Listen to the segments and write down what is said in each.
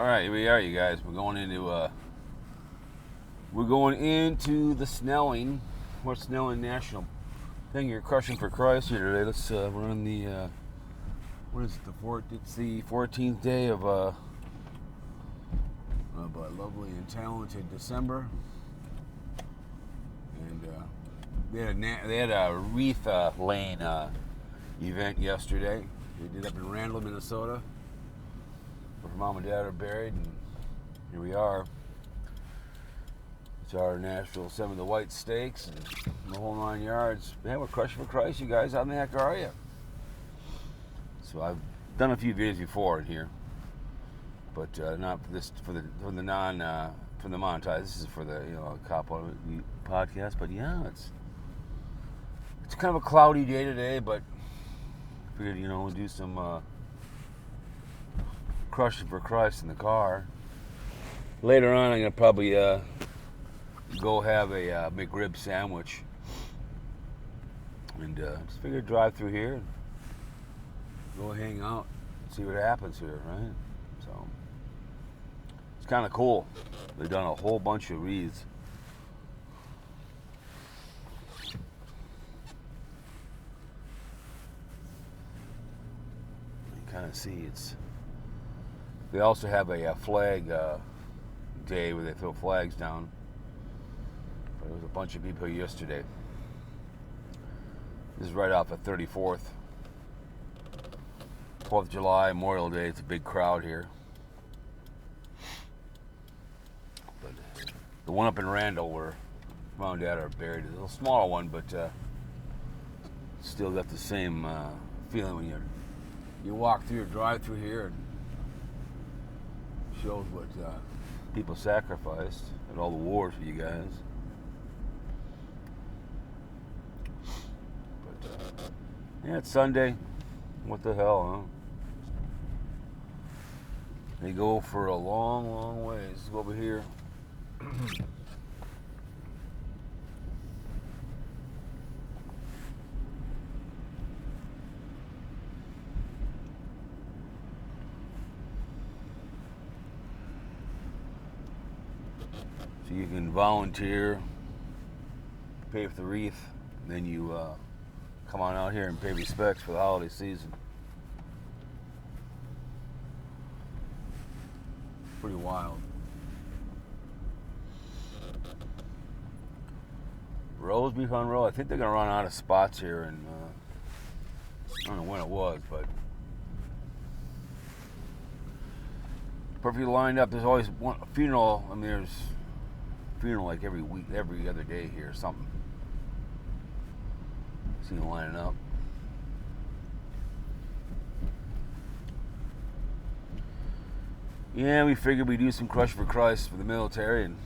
All right, here we are, you guys. We're going into the Snelling. We're Snelling National thing. You're crushing for Christ here today. Let's we're on the what is it? It's the 14th day of a lovely and talented December, and they had a wreath laying event yesterday. They did up in Randall, Minnesota. Where Mom and Dad are buried, and here we are. It's our Nashville 7 of the White Stakes and the whole 9 yards. Man, we're crushing for Christ, you guys. How in the heck are you? So I've done a few videos before in here, but not for this for the monetize. This is for the Cowpote podcast. But yeah, it's kind of a cloudy day today, but I figured we'll do some crushing for Christ in the car. Later on, I'm gonna probably go have a McRib sandwich, and just figured drive through here, and go hang out, see what happens here, right? So it's kind of cool. They've done a whole bunch of wreaths. You kind of see it's. They also have a flag day where they throw flags down. But there was a bunch of people here yesterday. This is right off of 34th. 4th of July, Memorial Day. It's a big crowd here. But the one up in Randall where Mom and Dad are buried is a little smaller one, but still got the same feeling when you walk through or drive through here. And shows what people sacrificed at all the wars for you guys. But yeah, it's Sunday. What the hell, huh? They go for a long, long ways. Let's go over here. So you can volunteer, pay for the wreath, and then you come on out here and pay respects for the holiday season. Pretty wild. Roast beef on roll. I think they're gonna run out of spots here, and I don't know when it was, but perfectly lined up. There's always one funeral. I mean, there's funeral like every week, every other day here, or something. See them lining up. Yeah, we figured we'd do some crush for Christ for the military, and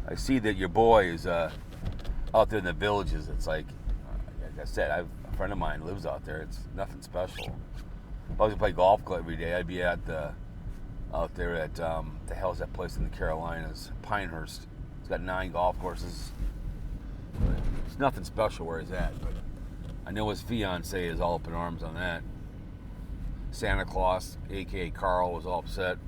I see that your boy is out there in the villages. It's like I said, a friend of mine lives out there. It's nothing special. If I was to play golf every day, I'd be out there at the hell's that place in the Carolinas, Pinehurst. It's got 9 golf courses. It's nothing special where he's at, but I know his fiance is all up in arms on that. Santa Claus, aka Carl, was all upset.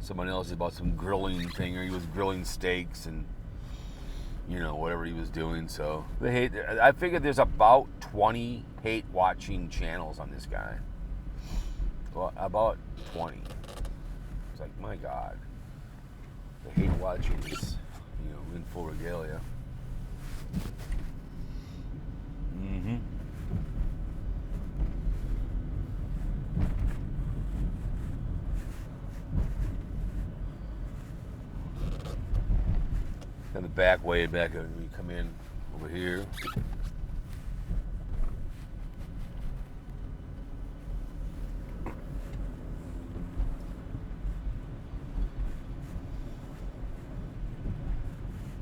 Someone else is about some grilling thing, or he was grilling steaks and whatever he was doing. So I figured there's about 20 hate-watching channels on this guy. Well, about 20. It's like, my God, the hate-watching is in full regalia. Mm-hmm. And the back way back when we come in over here.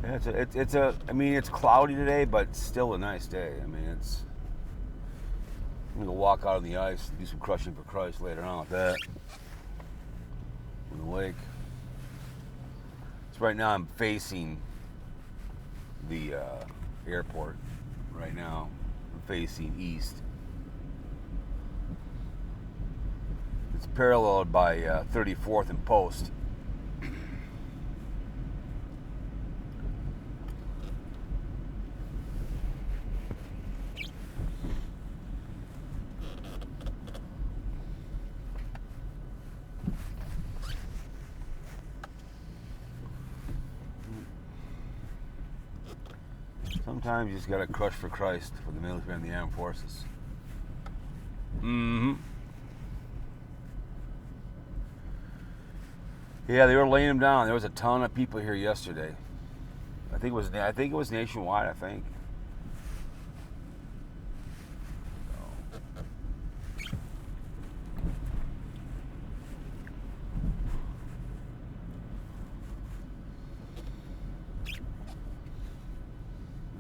Yeah, it's cloudy today, but still a nice day. I mean, I'm gonna walk out on the ice and do some crushing for Christ later on with that. In the lake. So right now I'm facing the airport. Right now I'm facing east. It's paralleled by 34th and Post. Sometimes you just gotta crush for Christ for the military and the armed forces. Mm-hmm. Yeah, they were laying them down. There was a ton of people here yesterday. I think it was nationwide. I think.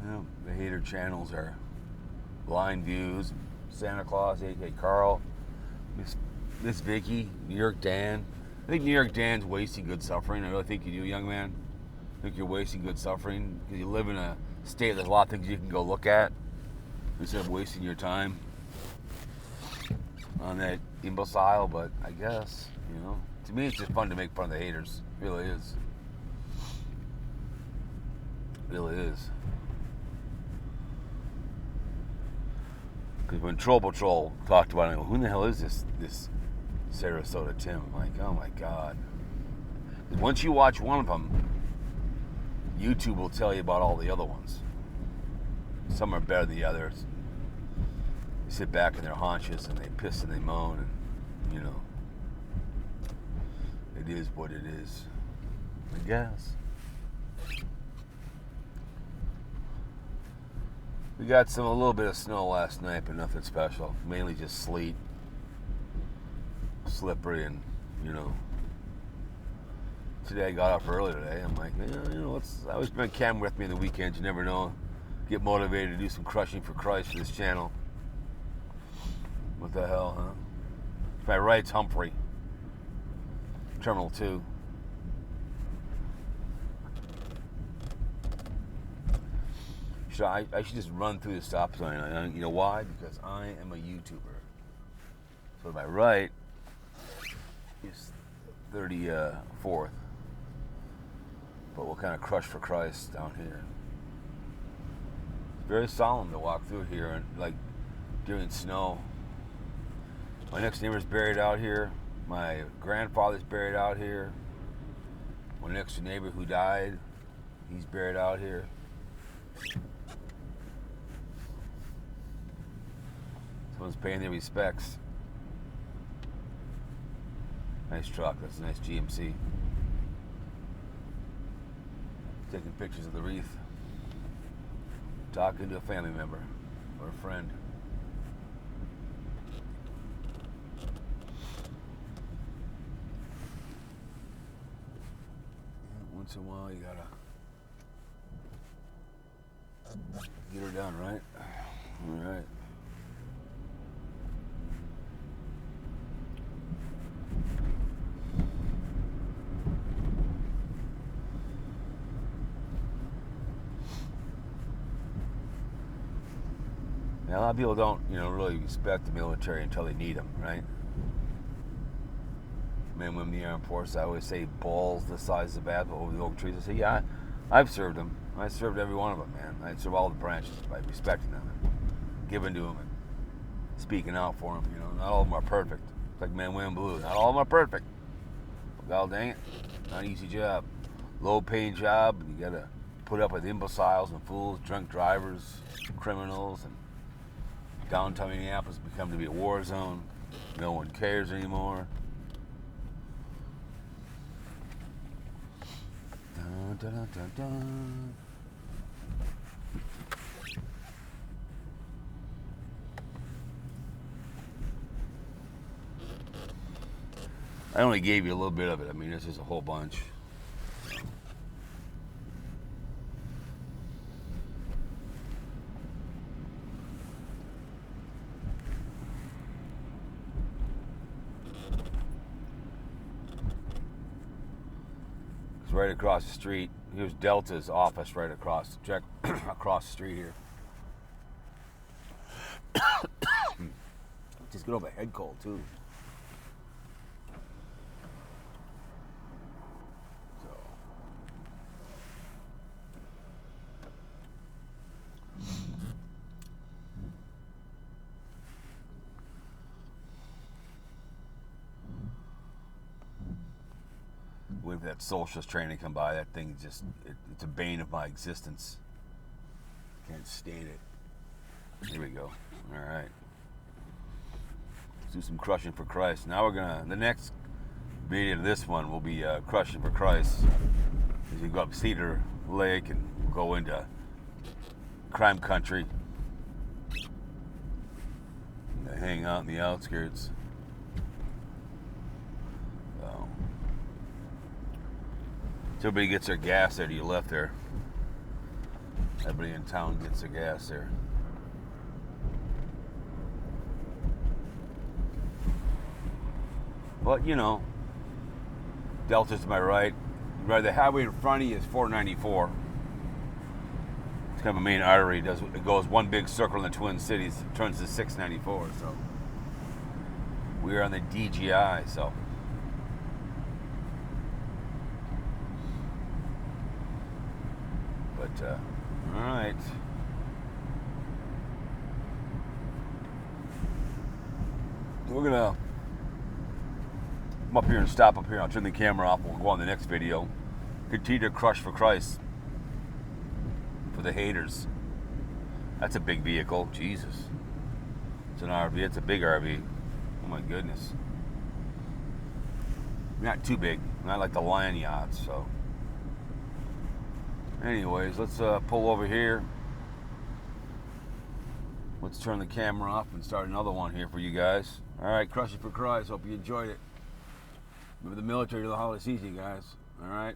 Well, the hater channels are Blind Views, Santa Claus, A.K. Carl, Miss Vicky, New York Dan. I think New York Dan's wasting good suffering. I really think you do, young man. I think you're wasting good suffering because you live in a state there's a lot of things you can go look at instead of wasting your time on that imbecile. But I guess, to me it's just fun to make fun of the haters. It really is. It really is. Because when Troll Patrol talked about it, I go, who the hell is this Sarasota Tim? I'm like, oh my God. Once you watch one of them, YouTube will tell you about all the other ones. Some are better than the others. They sit back in their haunches and they piss and they moan, and it is what it is, I guess. We got a little bit of snow last night, but nothing special. Mainly just sleet, slippery, and Today I got up early today. I'm like, I always bring a camera with me on the weekends. You never know. Get motivated to do some crushing for Christ for this channel. What the hell, huh? To my right's Humphrey, Terminal 2. I should just run through the stop sign. You know why? Because I am a YouTuber. So to my right is 34th. But we'll kind of crush for Christ down here. It's very solemn to walk through here and like during snow. My next neighbor's buried out here. My grandfather's buried out here. My next neighbor who died, he's buried out here. Someone's paying their respects. Nice truck. That's a nice GMC. Taking pictures of the wreath. Talking to a family member or a friend. Once in a while, you gotta get her done, right? All right. Now, a lot of people don't, really respect the military until they need them, right? Men, women, the armed forces. I always say balls the size of the bat over the oak trees. I say, yeah, I've served them. I served every one of them, man. I serve all the branches by respecting them and giving to them and speaking out for them. Not all of them are perfect. It's like men, women, blue. Not all of them are perfect. But God dang it, not an easy job. Low-paying job. You got to put up with imbeciles and fools, drunk drivers, criminals, and downtown Minneapolis become to be a war zone. No one cares anymore. Dun, dun, dun, dun, dun. I only gave you a little bit of it. I mean, this is a whole bunch. Right across the street. Here's Delta's office right across across the street here. Just get over a head cold too. waiting for that socialist train to come by. That thing just, it's a bane of my existence. Can't stand it. Here we go. All right. Let's do some crushing for Christ. Now we're gonna, the next video to this one will be crushing for Christ. As you go up Cedar Lake and go into crime country. They hang out in the outskirts. So everybody gets their gas there to your left there. Everybody in town gets their gas there. But you know, Delta's to my right. The highway in front of you is 494. It's kind of a main artery. It goes one big circle in the Twin Cities, turns to 694. So we are on the DGI. So but all right. We're gonna come up here and stop up here. I'll turn the camera off. We'll go on the next video. Continue to crush for Christ. For the haters. That's a big vehicle. Jesus. It's an RV. It's a big RV. Oh my goodness. Not too big. Not like the Lion yachts. So, anyways, let's pull over here. Let's turn the camera off and start another one here for you guys. All right, crushing for Christ. Hope you enjoyed it. Remember the military to the holiday season, guys. All right.